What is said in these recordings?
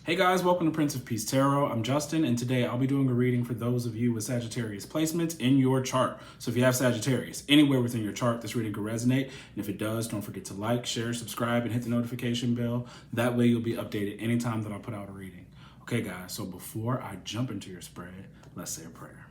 Hey guys, welcome to Prince of Peace Tarot. I'm Justin, and today I'll be doing a reading for those of you with Sagittarius placements in your chart. So if you have Sagittarius anywhere within your chart, this reading could resonate. And if it does, don't forget to like, share, subscribe, and hit the notification bell. That way you'll be updated anytime that I put out a reading. Okay guys, so before I jump into your spread, let's say a prayer.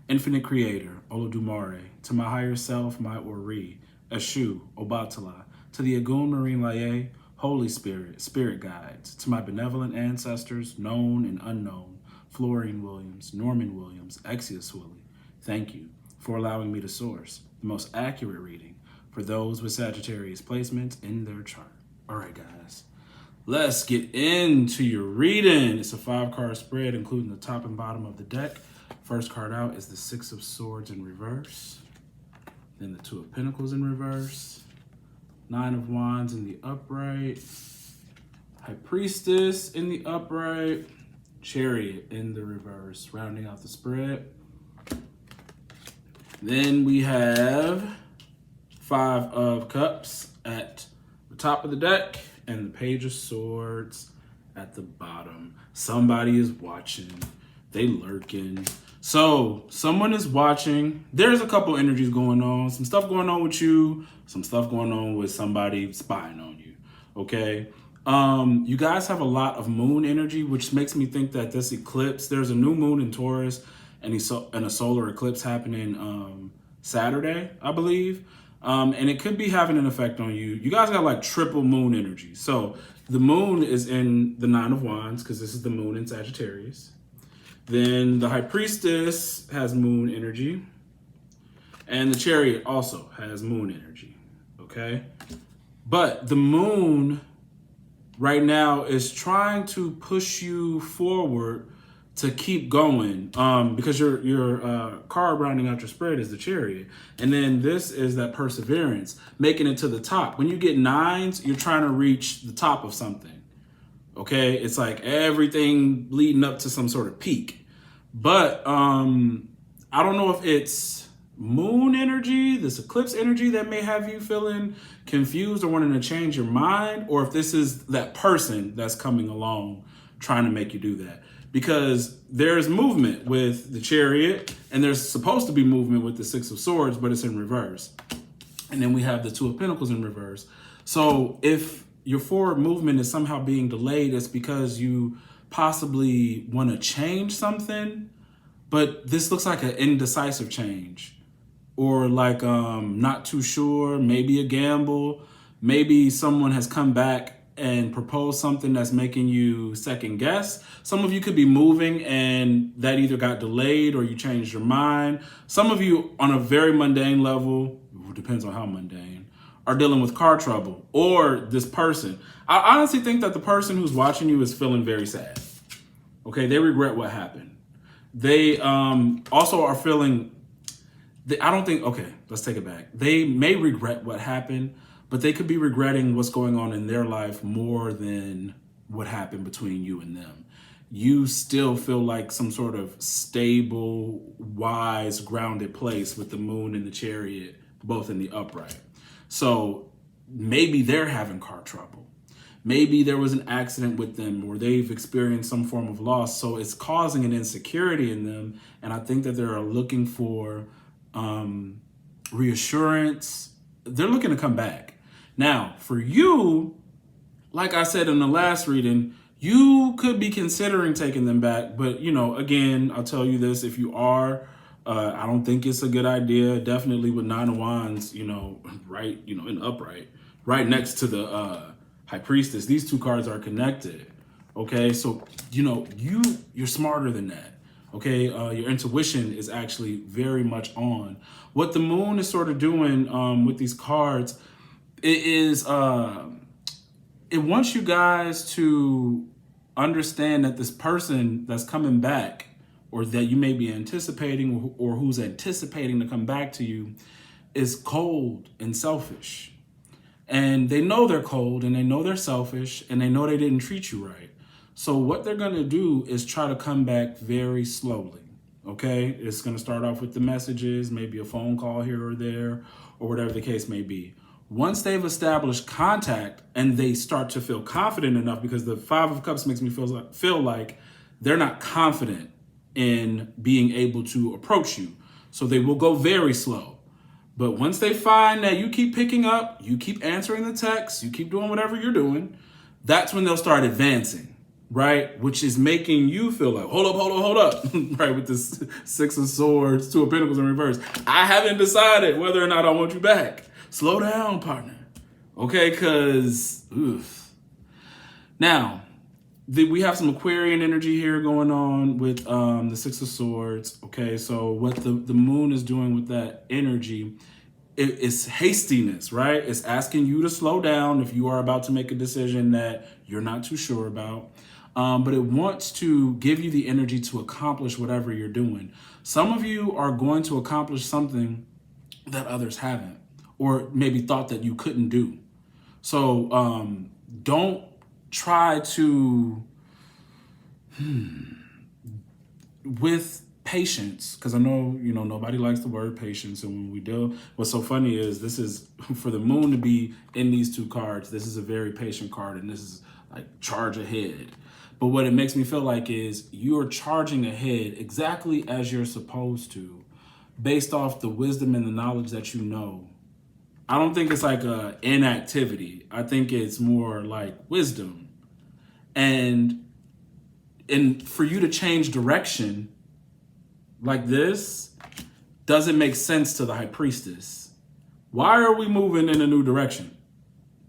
Infinite Creator, Olodumare, to my higher self, my Ori, Eshu, Obatala, to the Agun Marine Laye, Holy Spirit, Spirit Guides, to my benevolent ancestors, known and unknown, Florine Williams, Norman Williams, Exius Willie, thank you for allowing me to source the most accurate reading for those with Sagittarius placements in their chart. All right, guys, let's get into your reading. It's a 5-card spread, including the top and bottom of the deck. First card out is the 6 of Swords in reverse, then the 2 of Pentacles in reverse, 9 of Wands in the upright, High Priestess in the upright, Chariot in the reverse, rounding out the spread. Then we have 5 of Cups at the top of the deck and the Page of Swords at the bottom. Somebody is watching. They lurking. So someone is watching. There's a couple energies going on. Some stuff going on with you. Some stuff going on with somebody spying on you. Okay. You guys have a lot of moon energy, which makes me think that this eclipse, there's a new moon in Taurus and a solar eclipse happening Saturday, I believe. And it could be having an effect on you. You guys got like triple moon energy. So the moon is in the 9 of Wands because this is the moon in Sagittarius. Then the High Priestess has moon energy. And the Chariot also has moon energy. Okay? But the moon right now is trying to push you forward to keep going. Because your card rounding out your spread is the Chariot. And then this is that perseverance, making it to the top. When you get 9s, you're trying to reach the top of something. Okay? It's like everything leading up to some sort of peak. But I don't know if it's moon energy, this eclipse energy that may have you feeling confused or wanting to change your mind, or if this is that person that's coming along trying to make you do that. Because there's movement with the Chariot, and there's supposed to be movement with the 6 of Swords, but it's in reverse. And then we have the 2 of Pentacles in reverse. So if your forward movement is somehow being delayed, it's because you possibly want to change something, but this looks like an indecisive change, or like not too sure, maybe a gamble, maybe someone has come back and proposed something that's making you second guess. Some of you could be moving and that either got delayed or you changed your mind. Some of you on a very mundane level, depends on how mundane, are dealing with car trouble, or this person. I honestly think that the person who's watching you is feeling very sad. Okay, they regret what happened. They also are feeling, okay, let's take it back. They may regret what happened, but they could be regretting what's going on in their life more than what happened between you and them. You still feel like some sort of stable, wise, grounded place with the moon and the Chariot, both in the upright. So maybe they're having car trouble. Maybe there was an accident with them, or they've experienced some form of loss. So it's causing an insecurity in them. And I think that they're looking for reassurance. They're looking to come back. Now, for you, like I said in the last reading, you could be considering taking them back. But, again, I'll tell you this, if you are, I don't think it's a good idea. Definitely with 9 of Wands, right, in upright, right next to the High Priestess. These two cards are connected. Okay, so you're smarter than that. Okay, your intuition is actually very much on. What the moon is sort of doing with these cards, it wants you guys to understand that this person that's coming back, or that you may be anticipating, or who's anticipating to come back to you, is cold and selfish. And they know they're cold, and they know they're selfish, and they know they didn't treat you right. So what they're going to do is try to come back very slowly. Okay? It's going to start off with the messages, maybe a phone call here or there, or whatever the case may be. Once they've established contact and they start to feel confident enough, because the Five of Cups makes me feel like they're not confident in being able to approach you. So they will go very slow. But once they find that you keep picking up, you keep answering the texts, you keep doing whatever you're doing, that's when they'll start advancing, right? Which is making you feel like, hold up, right? With this Six of Swords, Two of Pentacles in reverse. I haven't decided whether or not I want you back. Slow down, partner. Okay, because, now, we have some Aquarian energy here going on with the Six of Swords. Okay, so what the moon is doing with that energy, it's hastiness, right? It's asking you to slow down if you are about to make a decision that you're not too sure about. But it wants to give you the energy to accomplish whatever you're doing. Some of you are going to accomplish something that others haven't, or maybe thought that you couldn't do. So don't try to, with patience, because I know, nobody likes the word patience. And when we do, what's so funny is this is, for the moon to be in these two cards, this is a very patient card, and this is like charge ahead. But what it makes me feel like is you're charging ahead exactly as you're supposed to, based off the wisdom and the knowledge that you know. I don't think it's like a inactivity. I think it's more like wisdom. And for you to change direction like this doesn't make sense to the High Priestess. Why are we moving in a new direction?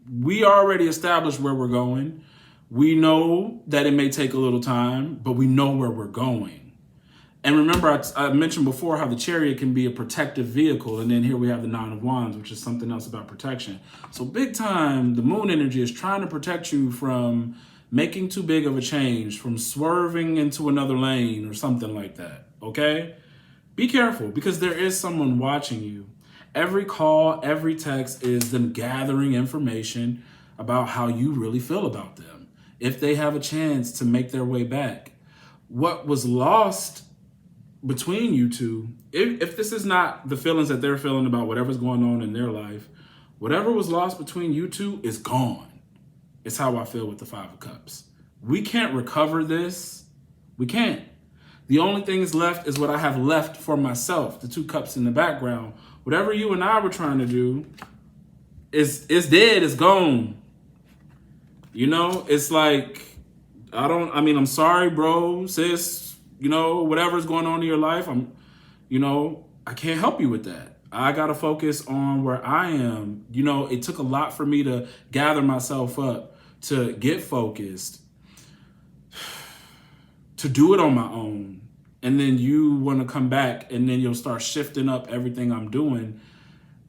We already established where we're going. We know that it may take a little time, but we know where we're going. And remember, I mentioned before how the Chariot can be a protective vehicle. And then here we have the Nine of Wands, which is something else about protection. So big time, the moon energy is trying to protect you from making too big of a change, from swerving into another lane or something like that, okay? Be careful, because there is someone watching you. Every call, every text is them gathering information about how you really feel about them, if they have a chance to make their way back. What was lost between you two, if this is not the feelings that they're feeling about whatever's going on in their life, whatever was lost between you two is gone. It's how I feel with the Five of Cups. We can't recover this. We can't. The only thing is left is what I have left for myself, the two cups in the background. Whatever you and I were trying to do is dead, it's gone. It's like, I'm sorry, bro, sis, whatever's going on in your life, I can't help you with that. I got to focus on where I am. It took a lot for me to gather myself up, to get focused, to do it on my own. And then you want to come back, and then you'll start shifting up everything I'm doing.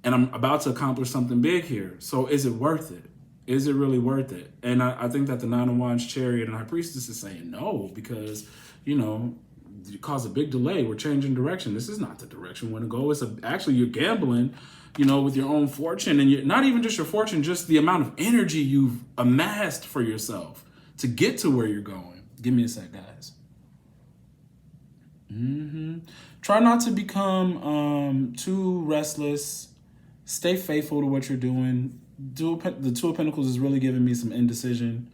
And I'm about to accomplish something big here. So is it worth it? Is it really worth it? And I think that the Nine of Wands, Chariot, and High Priestess is saying no, because, it caused a big delay. We're changing direction. This is not the direction we want to go. It's actually you're gambling, with your own fortune, and you're not even just your fortune, just the amount of energy you've amassed for yourself to get to where you're going. Give me a sec, guys. Try not to become too restless. Stay faithful to what you're doing. The Two of Pentacles is really giving me some indecision.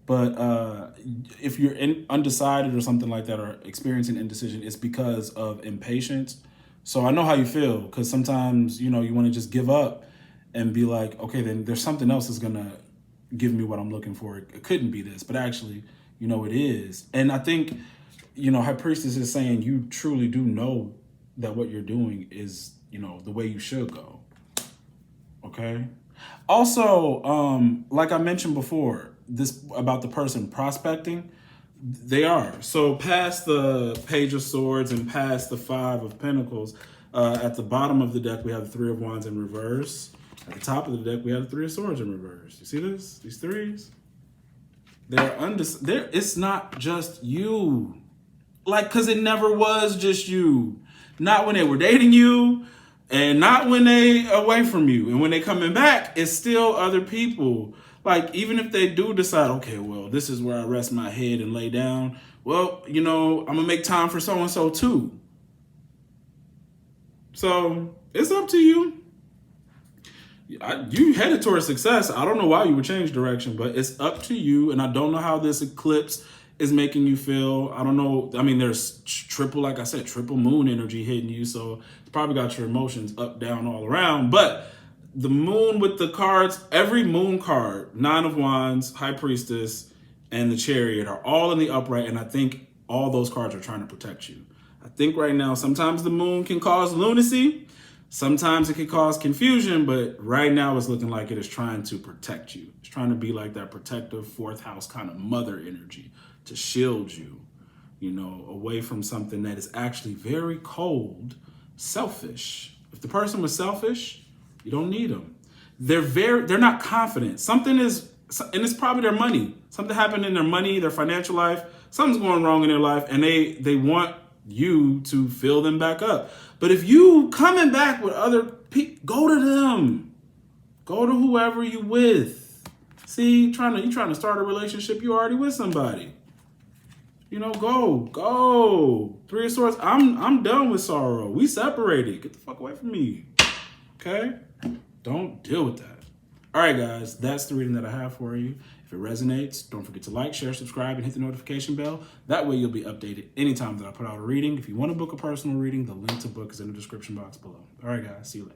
But if you're undecided or something like that, or experiencing indecision, it's because of impatience. So I know how you feel, because sometimes, you want to just give up and be like, okay, then there's something else that's going to give me what I'm looking for. It couldn't be this, but actually, it is. And I think, High Priestess is saying you truly do know that what you're doing is, the way you should go. Okay. Also, like I mentioned before, this about the person prospecting, they are. So past the Page of Swords and past the Five of Pentacles, at the bottom of the deck, we have the Three of Wands in reverse. At the top of the deck, we have the Three of Swords in reverse. You see this? These threes? It's not just you. Because it never was just you. Not when they were dating you, and not when they away from you. And when they coming back, it's still other people. Even if they do decide, okay, well, this is where I rest my head and lay down. Well, I'm going to make time for so-and-so too. So it's up to you. You headed towards success. I don't know why you would change direction, but it's up to you. And I don't know how this eclipse is making you feel. I don't know. I mean, there's triple, like I said, triple moon energy hitting you. So it's probably got your emotions up, down, all around. But the moon with the cards, every moon card, 9 of Wands, High Priestess, and the Chariot are all in the upright. And I think all those cards are trying to protect you. I think right now, sometimes the moon can cause lunacy. Sometimes it can cause confusion, but right now it's looking like it is trying to protect you. It's trying to be like that protective fourth house kind of mother energy to shield you, you know, away from something that is actually very cold, selfish. If the person was selfish, you don't need them. They're not confident. Something is, and it's probably their money. Something happened in their money, their financial life. Something's going wrong in their life, and they want you to fill them back up. But if you coming back with other people, go to them. Go to whoever you with. See, you trying to start a relationship, you already with somebody. You know, go. 3 of Swords, I'm done with sorrow. We separated. Get the fuck away from me. Okay? Don't deal with that. All right, guys, that's the reading that I have for you. If it resonates, don't forget to like, share, subscribe, and hit the notification bell. That way you'll be updated anytime that I put out a reading. If you want to book a personal reading, the link to book is in the description box below. All right, guys, see you later.